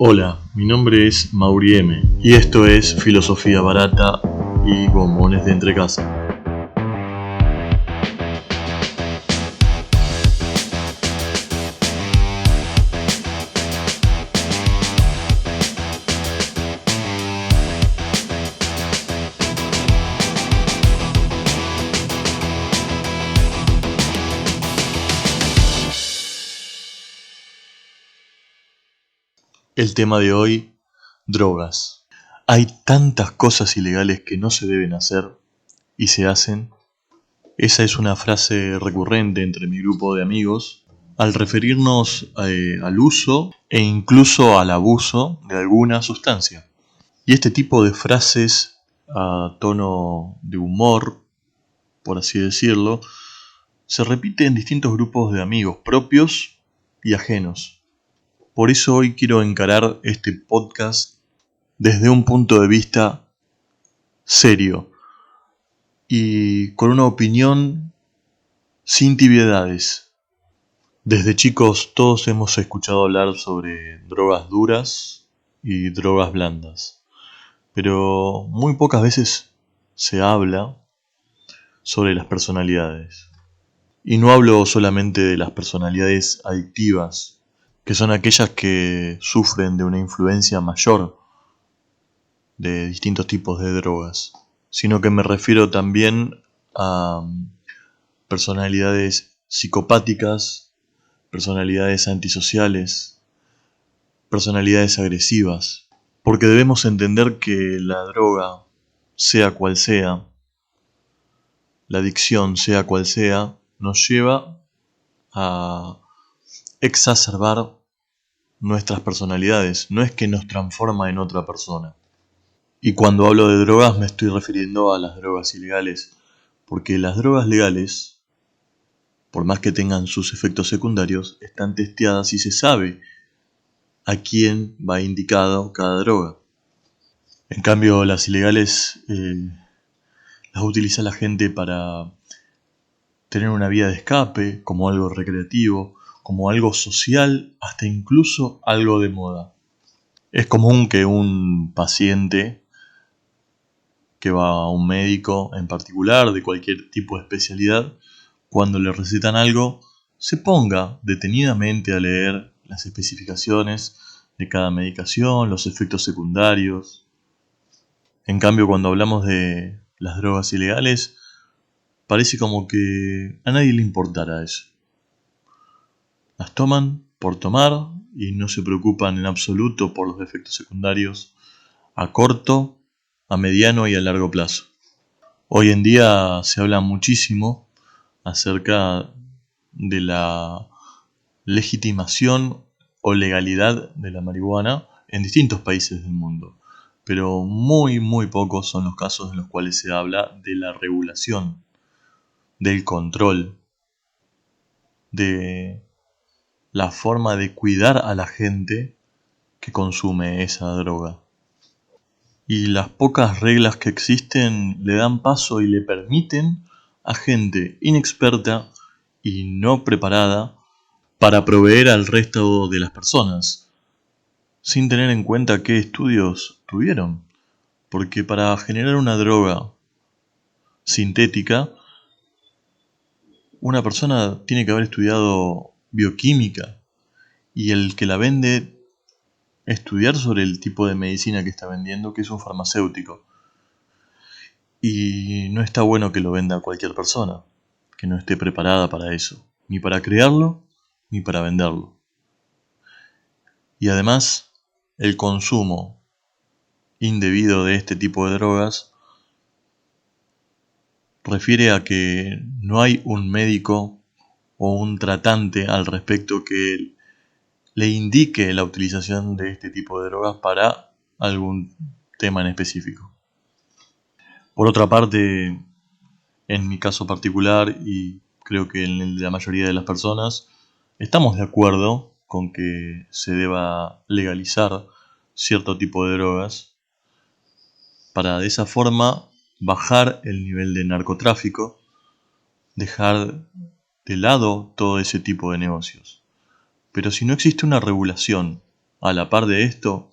Hola, mi nombre es Mauri M. y esto es Filosofía Barata y Bombones de Entrecasa. El tema de hoy, drogas. Hay tantas cosas ilegales que no se deben hacer y se hacen. Esa es una frase recurrente entre mi grupo de amigos al referirnos al uso e incluso al abuso de alguna sustancia. Y este tipo de frases a tono de humor, por así decirlo, se repite en distintos grupos de amigos propios y ajenos. Por eso hoy quiero encarar este podcast desde un punto de vista serio y con una opinión sin tibiedades. Desde chicos todos hemos escuchado hablar sobre drogas duras y drogas blandas, pero muy pocas veces se habla sobre las personalidades. Y no hablo solamente de las personalidades adictivas, que son aquellas que sufren de una influencia mayor de distintos tipos de drogas, sino que me refiero también a personalidades psicopáticas, personalidades antisociales, personalidades agresivas, porque debemos entender que la droga, sea cual sea, la adicción, sea cual sea, nos lleva a exacerbar nuestras personalidades, no es que nos transforma en otra persona. Y cuando hablo de drogas me estoy refiriendo a las drogas ilegales, porque las drogas legales, por más que tengan sus efectos secundarios, están testeadas y se sabe a quién va indicado cada droga. En cambio, las ilegales las utiliza la gente para tener una vía de escape, como algo recreativo, como algo social, hasta incluso algo de moda. Es común que un paciente que va a un médico en particular, de cualquier tipo de especialidad, cuando le recetan algo, se ponga detenidamente a leer las especificaciones de cada medicación, los efectos secundarios. En cambio, cuando hablamos de las drogas ilegales, parece como que a nadie le importara eso. Las toman por tomar y no se preocupan en absoluto por los efectos secundarios a corto, a mediano y a largo plazo. Hoy en día se habla muchísimo acerca de la legitimación o legalidad de la marihuana en distintos países del mundo, pero muy pocos son los casos en los cuales se habla de la regulación, del control, de la forma de cuidar a la gente que consume esa droga. Y las pocas reglas que existen le dan paso y le permiten a gente inexperta y no preparada para proveer al resto de las personas, sin tener en cuenta qué estudios tuvieron. Porque para generar una droga sintética, una persona tiene que haber estudiado bioquímica y el que la vende estudiar sobre el tipo de medicina que está vendiendo, que es un farmacéutico. Y no está bueno que lo venda cualquier persona que no esté preparada para eso, ni para crearlo, ni para venderlo. Y además, el consumo indebido de este tipo de drogas refiere a que no hay un médico o un tratante al respecto que le indique la utilización de este tipo de drogas para algún tema en específico. Por otra parte, en mi caso particular, y creo que en el de la mayoría de las personas, estamos de acuerdo con que se deba legalizar cierto tipo de drogas para de esa forma bajar el nivel de narcotráfico, dejar de lado todo ese tipo de negocios. Pero si no existe una regulación A la par de esto,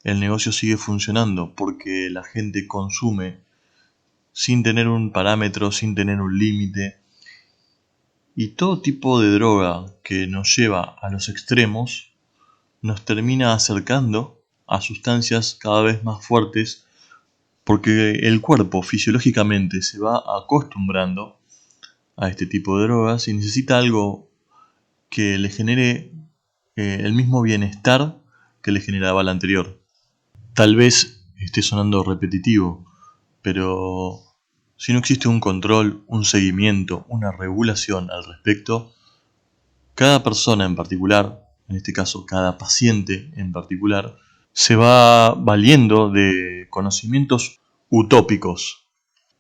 el negocio sigue funcionando porque la gente consume sin tener un parámetro, sin tener un límite. Y todo tipo de droga que nos lleva a los extremos nos termina acercando a sustancias cada vez más fuertes porque el cuerpo fisiológicamente se va acostumbrando a este tipo de drogas y necesita algo que le genere el mismo bienestar que le generaba la anterior. Tal vez esté sonando repetitivo, pero si no existe un control, un seguimiento, una regulación al respecto, cada persona en particular, en este caso cada paciente en particular, se va valiendo de conocimientos utópicos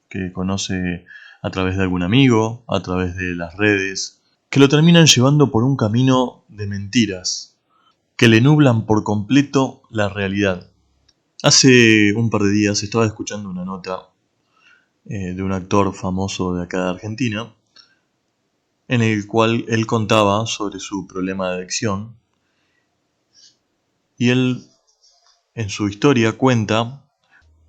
que conoce a través de algún amigo, a través de las redes, que lo terminan llevando por un camino de mentiras, que le nublan por completo la realidad. Hace un par de días estaba escuchando una nota de un actor famoso de acá de Argentina, en el cual él contaba sobre su problema de adicción, y él en su historia cuenta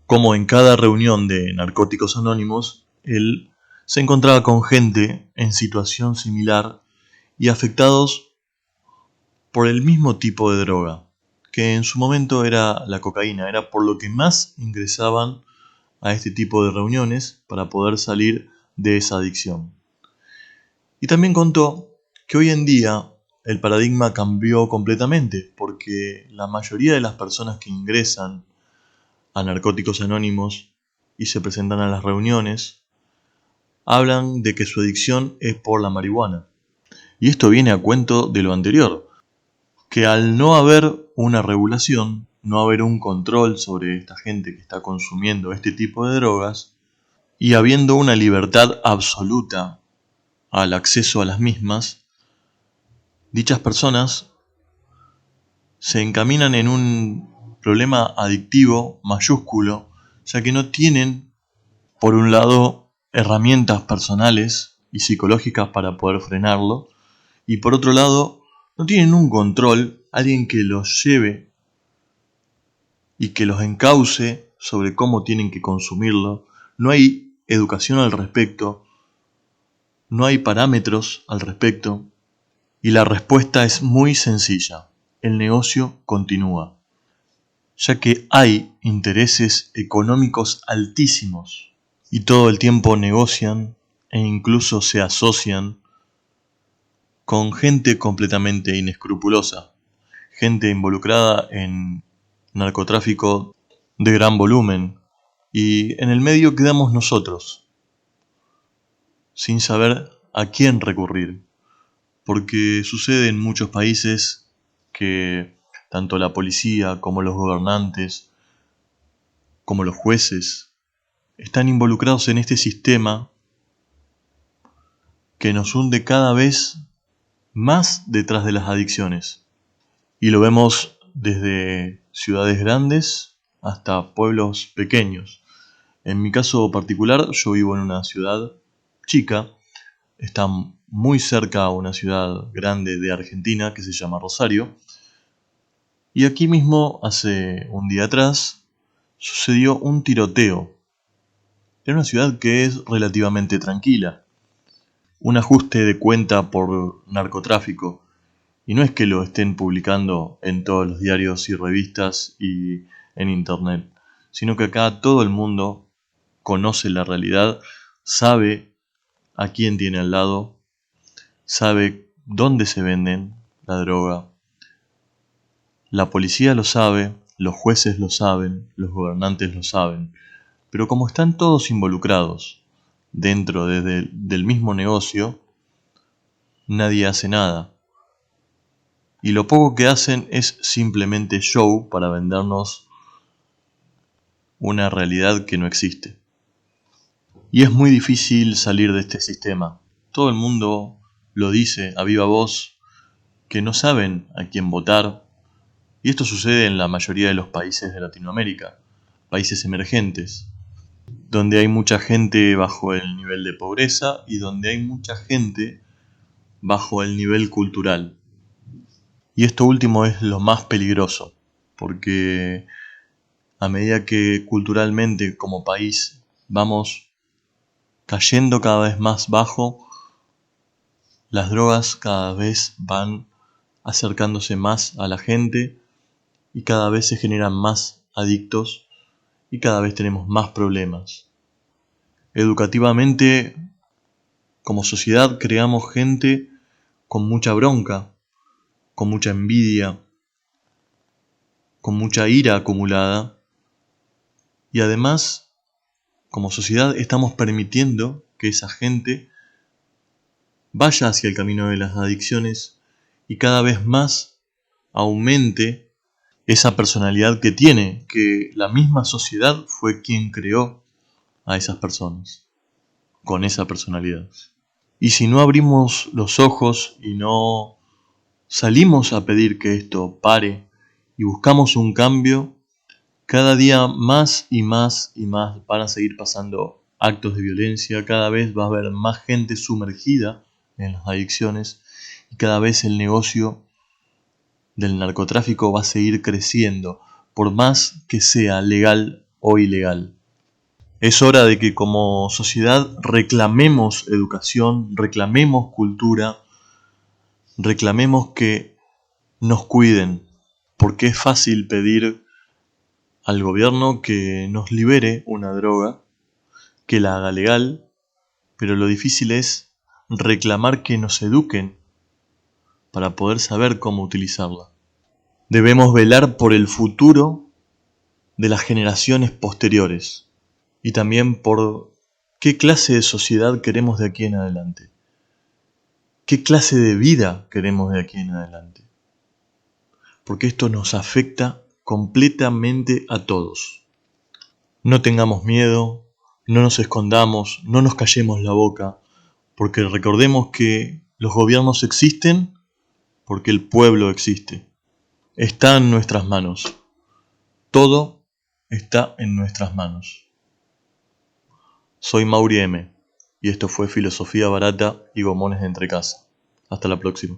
cómo en cada reunión de Narcóticos Anónimos él se encontraba con gente en situación similar y afectados por el mismo tipo de droga, que en su momento era la cocaína, era por lo que más ingresaban a este tipo de reuniones para poder salir de esa adicción. Y también contó que hoy en día el paradigma cambió completamente, porque la mayoría de las personas que ingresan a Narcóticos Anónimos y se presentan a las reuniones hablan de que su adicción es por la marihuana. Y esto viene a cuento de lo anterior, que al no haber una regulación, no haber un control sobre esta gente que está consumiendo este tipo de drogas, y habiendo una libertad absoluta al acceso a las mismas, dichas personas se encaminan en un problema adictivo mayúsculo, ya que no tienen, por un lado, herramientas personales y psicológicas para poder frenarlo, y por otro lado, no tienen un control, alguien que los lleve y que los encauce sobre cómo tienen que consumirlo. No hay educación al respecto, no hay parámetros al respecto, y la respuesta es muy sencilla: el negocio continúa, ya que hay intereses económicos altísimos y todo el tiempo negocian e incluso se asocian con gente completamente inescrupulosa, gente involucrada en narcotráfico de gran volumen, y en el medio quedamos nosotros, sin saber a quién recurrir, porque sucede en muchos países que tanto la policía como los gobernantes, como los jueces, están involucrados en este sistema que nos hunde cada vez más detrás de las adicciones. Y lo vemos desde ciudades grandes hasta pueblos pequeños. En mi caso particular, yo vivo en una ciudad chica, está muy cerca a una ciudad grande de Argentina que se llama Rosario. Y aquí mismo, hace un día atrás, sucedió un tiroteo. En una ciudad que es relativamente tranquila. Un ajuste de cuenta por narcotráfico. Y no es que lo estén publicando en todos los diarios y revistas y en internet, sino que acá todo el mundo conoce la realidad, sabe a quién tiene al lado, sabe dónde se venden la droga. La policía lo sabe, los jueces lo saben, los gobernantes lo saben, pero como están todos involucrados dentro del mismo negocio, nadie hace nada. Y lo poco que hacen es simplemente show para vendernos una realidad que no existe. Y es muy difícil salir de este sistema. Todo el mundo lo dice a viva voz, que no saben a quién votar. Y esto sucede en la mayoría de los países de Latinoamérica, países emergentes, donde hay mucha gente bajo el nivel de pobreza y donde hay mucha gente bajo el nivel cultural. Y esto último es lo más peligroso, porque a medida que culturalmente como país vamos cayendo cada vez más bajo, las drogas cada vez van acercándose más a la gente y cada vez se generan más adictos y cada vez tenemos más problemas. Educativamente, como sociedad, creamos gente con mucha bronca, con mucha envidia, con mucha ira acumulada, y además, como sociedad, estamos permitiendo que esa gente vaya hacia el camino de las adicciones y cada vez más aumente esa personalidad que tiene, que la misma sociedad fue quien creó a esas personas con esa personalidad. Y si no abrimos los ojos y no salimos a pedir que esto pare y buscamos un cambio, cada día más y más y más van a seguir pasando actos de violencia, cada vez va a haber más gente sumergida en las adicciones y cada vez el negocio del narcotráfico va a seguir creciendo, por más que sea legal o ilegal. Es hora de que como sociedad reclamemos educación, reclamemos cultura, reclamemos que nos cuiden, porque es fácil pedir al gobierno que nos libere una droga, que la haga legal, pero lo difícil es reclamar que nos eduquen para poder saber cómo utilizarla. Debemos velar por el futuro de las generaciones posteriores y también por qué clase de sociedad queremos de aquí en adelante, qué clase de vida queremos de aquí en adelante, porque esto nos afecta completamente a todos. No tengamos miedo, no nos escondamos, no nos callemos la boca, porque recordemos que los gobiernos existen porque el pueblo existe. Está en nuestras manos. Todo está en nuestras manos. Soy Mauri M. y esto fue Filosofía Barata y Gomones de Entrecasa. Hasta la próxima.